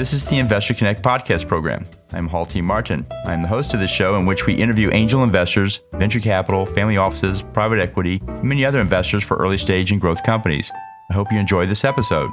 This is the Investor Connect podcast program. I'm Hall T. Martin. I'm the host of this show in which we interview angel investors, venture capital, family offices, private equity, and many other investors for early stage and growth companies. I hope you enjoy this episode.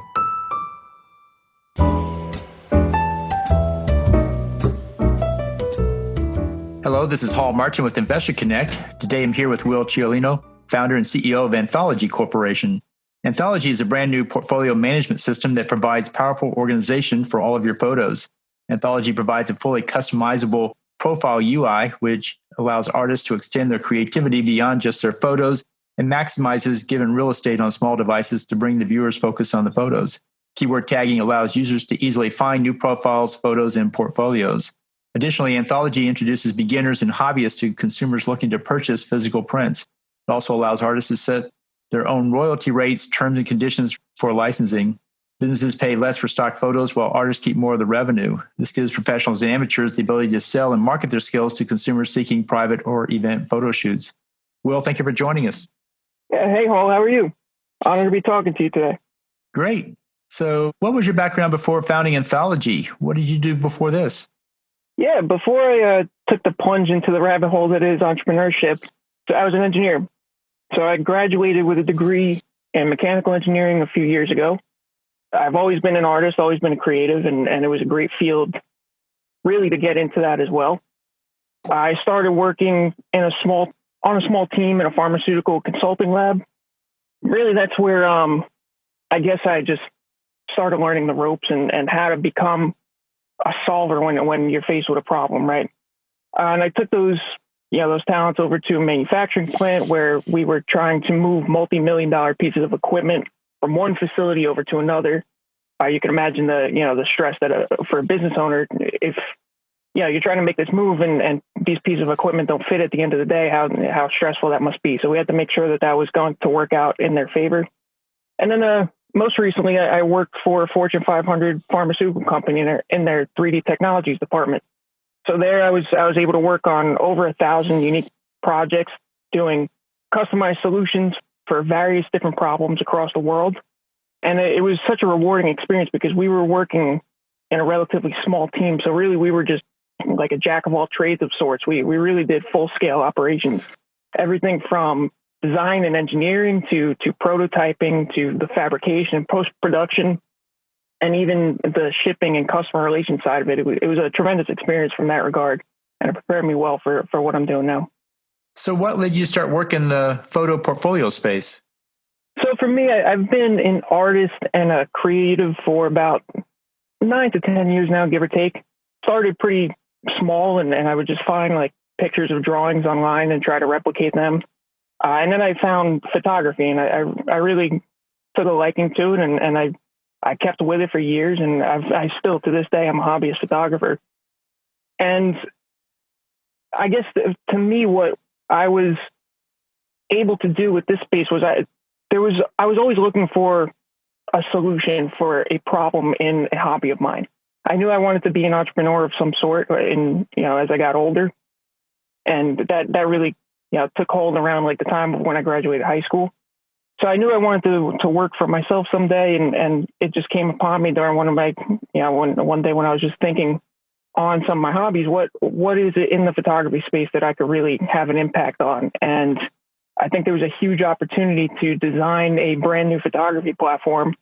Hello, this is Hall Martin with Investor Connect. Today I'm here with Will Ciolino, founder and CEO of Anthology Corporation. Anthology is a brand new portfolio management system that provides powerful organization for all of your photos. Anthology provides a fully customizable profile UI, which allows artists to extend their creativity beyond just their photos and maximizes given real estate on small devices to bring the viewer's focus on the photos. Keyword tagging allows users to easily find new profiles, photos, and portfolios. Additionally, Anthology introduces beginners and hobbyists to consumers looking to purchase physical prints. It also allows artists to set their own royalty rates, terms, and conditions for licensing. Businesses pay less for stock photos while artists keep more of the revenue. This gives professionals and amateurs the ability to sell and market their skills to consumers seeking private or event photo shoots. Will, thank you for joining us. Hey, Hall, how are you? Honored to be talking to you today. Great. So what was your background before founding Anthology? What did you do before this? Yeah, before I took the plunge into the rabbit hole that is entrepreneurship, so I was an engineer. So I graduated with a degree in mechanical engineering a few years ago. I've always been an artist, always been a creative, and it was a great field really to get into that as well. I started working on a small team in a pharmaceutical consulting lab. Really, that's where I guess I just started learning the ropes and how to become a solver when you're faced with a problem, right? And I took those talents over to a manufacturing plant where we were trying to move multi-million-dollar pieces of equipment from one facility over to another. You can imagine the stress that for a business owner, if you're trying to make this move and these pieces of equipment don't fit at the end of the day, how stressful that must be. So we had to make sure that was going to work out in their favor. And then most recently, I worked for a Fortune 500 pharmaceutical company in their 3D technologies department. So there I was able to work on over 1,000 unique projects doing customized solutions for various different problems across the world. And it was such a rewarding experience because we were working in a relatively small team. So really we were just like a jack of all trades of sorts. We really did full scale operations, everything from design and engineering to prototyping to the fabrication and post-production. And even the shipping and customer relations side of it, it was a tremendous experience from that regard, and it prepared me well for what I'm doing now. So what led you to start working the photo portfolio space? So for me, I've been an artist and a creative for about 9 to 10 years now, give or take. Started pretty small, and I would just find like pictures of drawings online and try to replicate them. And then I found photography, and I really took a liking to it, and I kept with it for years, and I still, to this day, I'm a hobbyist photographer. And I guess to me, what I was able to do with this space was I was always looking for a solution for a problem in a hobby of mine. I knew I wanted to be an entrepreneur of some sort, as I got older, and that really took hold around like the time of when I graduated high school. So I knew I wanted to work for myself someday, and it just came upon me during one of my, one day when I was just thinking on some of my hobbies, what is it in the photography space that I could really have an impact on? And I think there was a huge opportunity to design a brand new photography platform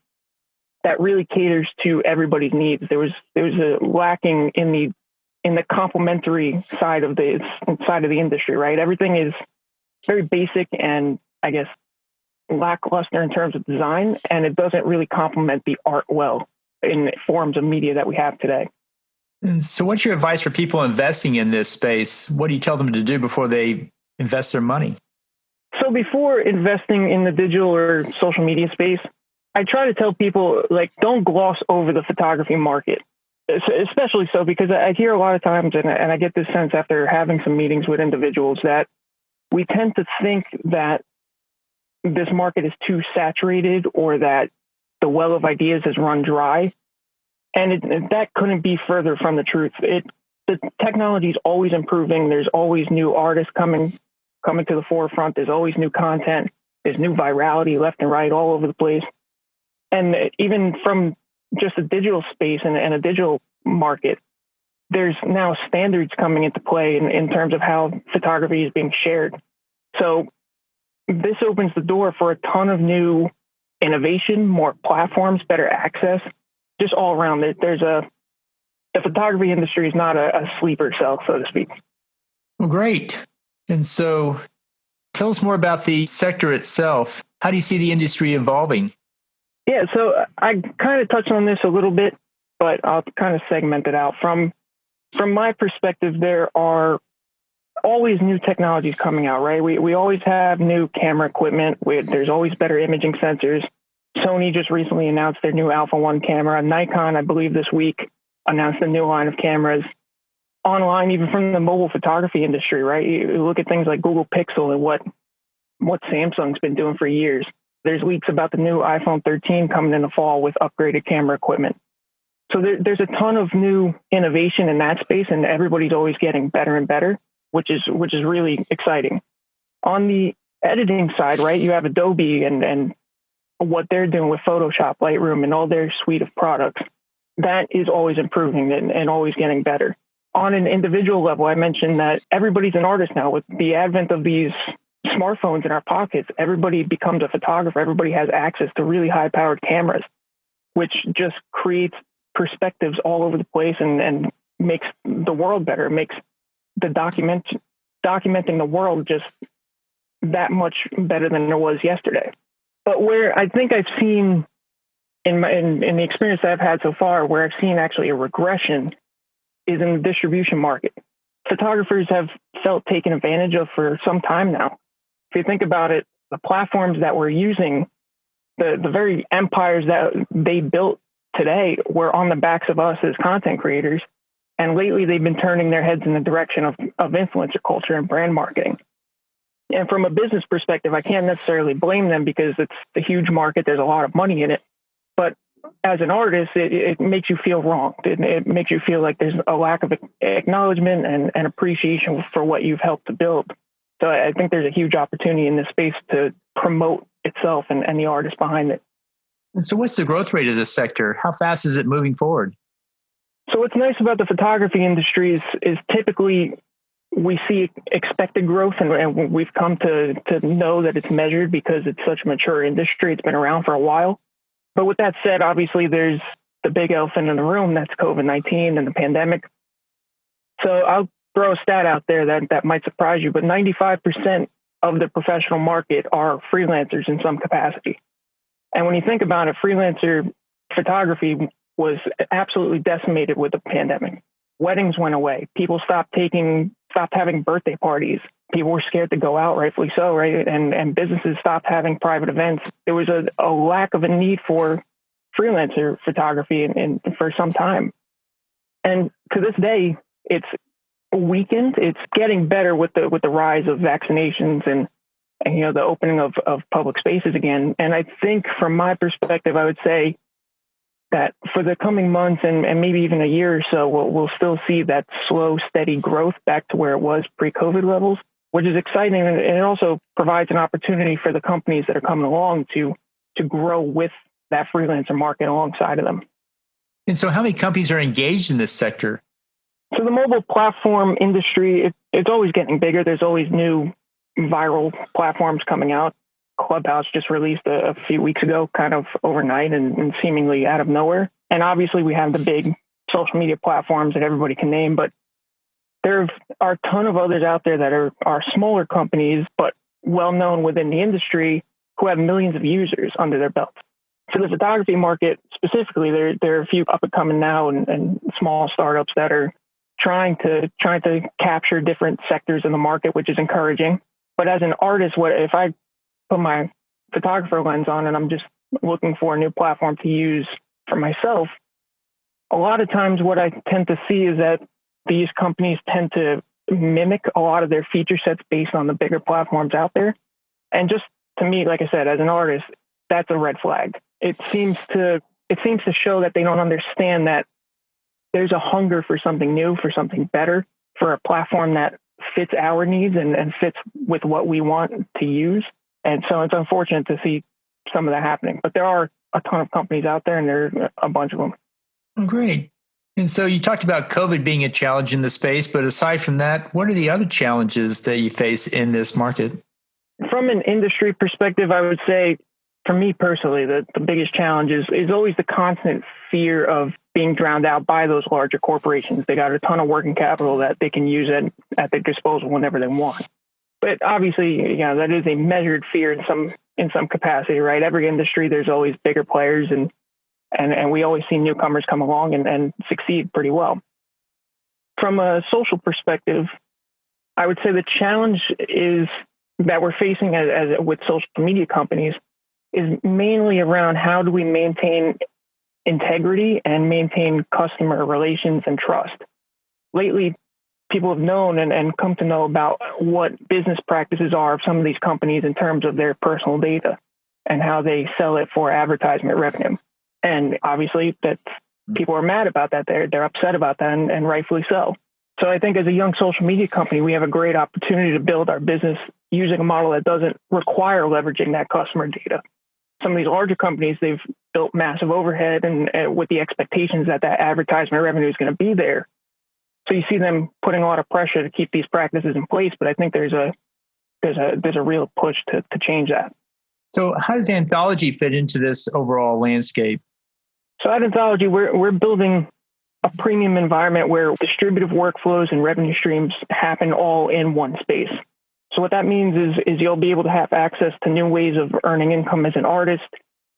that really caters to everybody's needs. There was a lacking in the complementary side of the industry, right? Everything is very basic and I guess lackluster in terms of design, and it doesn't really complement the art well in forms of media that we have today. And so what's your advice for people investing in this space? What do you tell them to do before they invest their money? So before investing in the digital or social media space, I try to tell people, don't gloss over the photography market, especially so because I hear a lot of times, and I get this sense after having some meetings with individuals, that we tend to think that this market is too saturated or that the well of ideas has run dry. And that couldn't be further from the truth. The technology is always improving. There's always new artists coming to the forefront. There's always new content. There's new virality left and right all over the place. And even from just a digital space and a digital market, there's now standards coming into play in terms of how photography is being shared. So this opens the door for a ton of new innovation, more platforms, better access, just all around it. The photography industry is not a sleeper cell, so to speak. Well, great. And so tell us more about the sector itself. How do you see the industry evolving? Yeah, so I kind of touched on this a little bit, but I'll kind of segment it out. From my perspective, there are always new technologies coming out, right? We always have new camera equipment. There's always better imaging sensors. Sony just recently announced their new Alpha 1 camera. Nikon, I believe this week, announced a new line of cameras. Online, even from the mobile photography industry, right? You look at things like Google Pixel and what Samsung's been doing for years. There's leaks about the new iPhone 13 coming in the fall with upgraded camera equipment. So there's a ton of new innovation in that space, and everybody's always getting better and better, which is really exciting. On the editing side, right, you have Adobe and what they're doing with Photoshop, Lightroom, and all their suite of products. That is always improving and always getting better. On an individual level, I mentioned that everybody's an artist now. With the advent of these smartphones in our pockets, everybody becomes a photographer. Everybody has access to really high-powered cameras, which just creates perspectives all over the place and makes the world better. It makes the documenting the world just that much better than it was yesterday. But where I think I've seen in the experience that I've had so far, where I've seen actually a regression is in the distribution market. Photographers have felt taken advantage of for some time now. If you think about it, the platforms that we're using, the very empires that they built today were on the backs of us as content creators. And lately they've been turning their heads in the direction of influencer culture and brand marketing. And from a business perspective, I can't necessarily blame them because it's a huge market. There's a lot of money in it. But as an artist, it makes you feel wrong. It makes you feel like there's a lack of acknowledgement and appreciation for what you've helped to build. So I think there's a huge opportunity in this space to promote itself and the artist behind it. And so what's the growth rate of this sector? How fast is it moving forward? So what's nice about the photography industry is typically we see expected growth, and we've come to know that it's measured because it's such a mature industry. It's been around for a while. But with that said, obviously there's the big elephant in the room, that's COVID-19 and the pandemic. So I'll throw a stat out there that might surprise you, but 95% of the professional market are freelancers in some capacity. And when you think about it, freelancer photography was absolutely decimated with the pandemic. Weddings went away. People stopped having birthday parties. People were scared to go out, rightfully so, right? And businesses stopped having private events. There was a lack of a need for freelancer photography and for some time. And to this day, it's weakened. It's getting better with the rise of vaccinations and the opening of public spaces again. And I think from my perspective, I would say that for the coming months and maybe even a year or so, we'll still see that slow, steady growth back to where it was pre-COVID levels, which is exciting. And it also provides an opportunity for the companies that are coming along to grow with that freelancer market alongside of them. And so how many companies are engaged in this sector? So the mobile platform industry, it's always getting bigger. There's always new viral platforms coming out. Clubhouse just released a few weeks ago, kind of overnight and seemingly out of nowhere. And obviously we have the big social media platforms that everybody can name, but there are a ton of others out there that are smaller companies, but well-known within the industry who have millions of users under their belts. For the photography market specifically, there are a few up and coming now and small startups that are trying to capture different sectors in the market, which is encouraging. But as an artist, if I put my photographer lens on and I'm just looking for a new platform to use for myself, a lot of times what I tend to see is that these companies tend to mimic a lot of their feature sets based on the bigger platforms out there. And just to me, like I said, as an artist, that's a red flag. It seems to show that they don't understand that there's a hunger for something new, for something better, for a platform that fits our needs and fits with what we want to use. And so it's unfortunate to see some of that happening. But there are a ton of companies out there, and there are a bunch of them. Oh, great. And so you talked about COVID being a challenge in the space, but aside from that, what are the other challenges that you face in this market? From an industry perspective, I would say, for me personally, the biggest challenge is always the constant fear of being drowned out by those larger corporations. They got a ton of working capital that they can use at their disposal whenever they want. But obviously, that is a measured fear in some capacity, right? Every industry, there's always bigger players, and we always see newcomers come along and succeed pretty well. From a social perspective, I would say the challenge is that we're facing as with social media companies is mainly around how do we maintain integrity and maintain customer relations and trust. Lately, people have known and come to know about what business practices are of some of these companies in terms of their personal data and how they sell it for advertisement revenue. And obviously that people are mad about that. They're upset about that, and rightfully so. So I think as a young social media company, we have a great opportunity to build our business using a model that doesn't require leveraging that customer data. Some of these larger companies, they've built massive overhead and with the expectations that advertisement revenue is going to be there. So you see them putting a lot of pressure to keep these practices in place. But I think there's a real push to change that. So how does Anthology fit into this overall landscape? So at Anthology, we're building a premium environment where distributive workflows and revenue streams happen all in one space. So what that means is you'll be able to have access to new ways of earning income as an artist.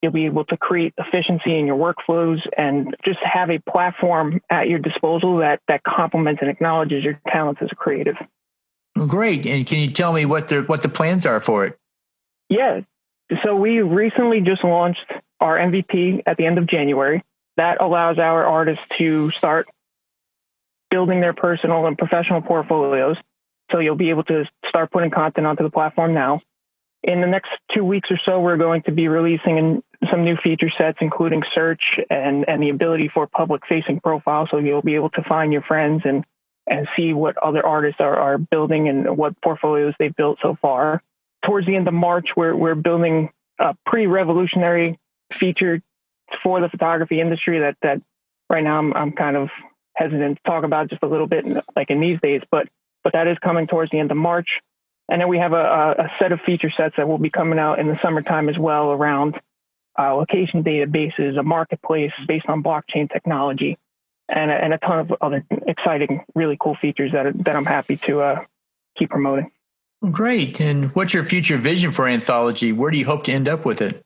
You'll be able to create efficiency in your workflows and just have a platform at your disposal that complements and acknowledges your talents as a creative. Well, great. And can you tell me what the plans are for it? Yeah. So we recently just launched our MVP at the end of January. That allows our artists to start building their personal and professional portfolios. So you'll be able to start putting content onto the platform now. In the next 2 weeks or so, we're going to be releasing some new feature sets, including search and the ability for public-facing profiles. So you'll be able to find your friends and see what other artists are building and what portfolios they've built so far. Towards the end of March, we're building a pretty revolutionary feature for the photography industry that right now I'm kind of hesitant to talk about just a little bit like in these days, but that is coming towards the end of March. And then we have a set of feature sets that will be coming out in the summertime as well around location databases, a marketplace based on blockchain technology, and a ton of other exciting, really cool features that I'm happy to keep promoting. Great. And what's your future vision for Anthology? Where do you hope to end up with it?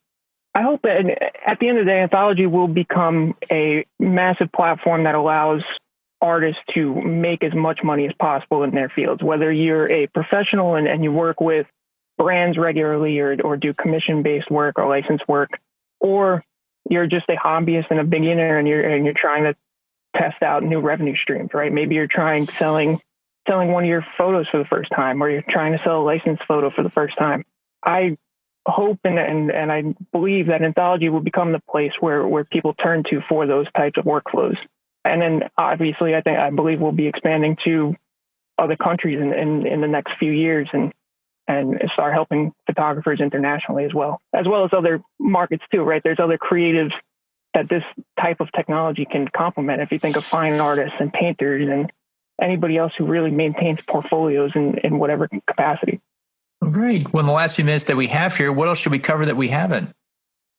I hope that at the end of the day, Anthology will become a massive platform that allows artists to make as much money as possible in their fields, whether you're a professional and you work with brands regularly or do commission-based work or license work, or you're just a hobbyist and a beginner and you're trying to test out new revenue streams, right? Maybe you're selling one of your photos for the first time, or you're trying to sell a licensed photo for the first time. I hope and I believe that Anthology will become the place where people turn to for those types of workflows. And then obviously I believe we'll be expanding to other countries in the next few years and start helping photographers internationally as well as other markets too, right? There's other creatives that this type of technology can complement. If you think of fine artists and painters and anybody else who really maintains portfolios in whatever capacity. Well, great. Well, in the last few minutes that we have here, what else should we cover that we haven't?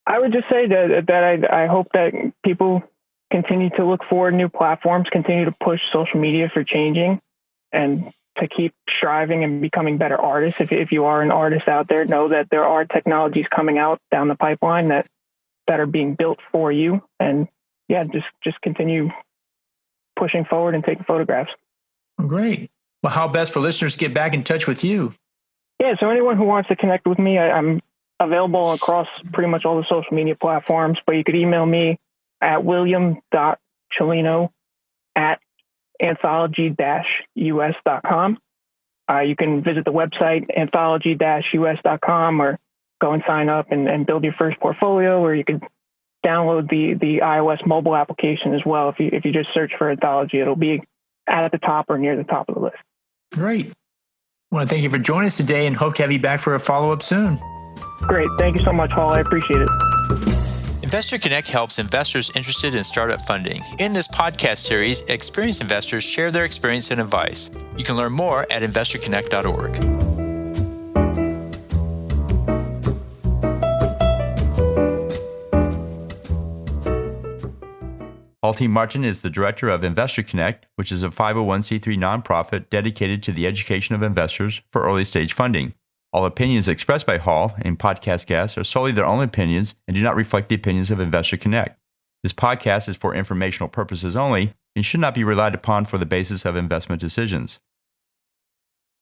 I would just say that I hope that people continue to look for new platforms, continue to push social media for changing, and to keep striving and becoming better artists. If you are an artist out there, know that there are technologies coming out down the pipeline that are being built for you. And yeah, just continue pushing forward and taking photographs. Great. Well, how best for listeners to get back in touch with you? Yeah, so anyone who wants to connect with me, I'm available across pretty much all the social media platforms, but you could email me at william.ciolino@anthology-us.com. You can visit the website anthology-us.com or go and sign up and build your first portfolio, or you could download the iOS mobile application as well. If you just search for Anthology, it'll be at the top or near the top of the list. Great. I want to thank you for joining us today and hope to have you back for a follow-up soon. Great. Thank you so much, Hall. I appreciate it. Investor Connect helps investors interested in startup funding. In this podcast series, experienced investors share their experience and advice. You can learn more at investorconnect.org. Hall Martin is the director of Investor Connect, which is a 501c3 nonprofit dedicated to the education of investors for early stage funding. All opinions expressed by Hall in podcast guests are solely their own opinions and do not reflect the opinions of Investor Connect. This podcast is for informational purposes only and should not be relied upon for the basis of investment decisions.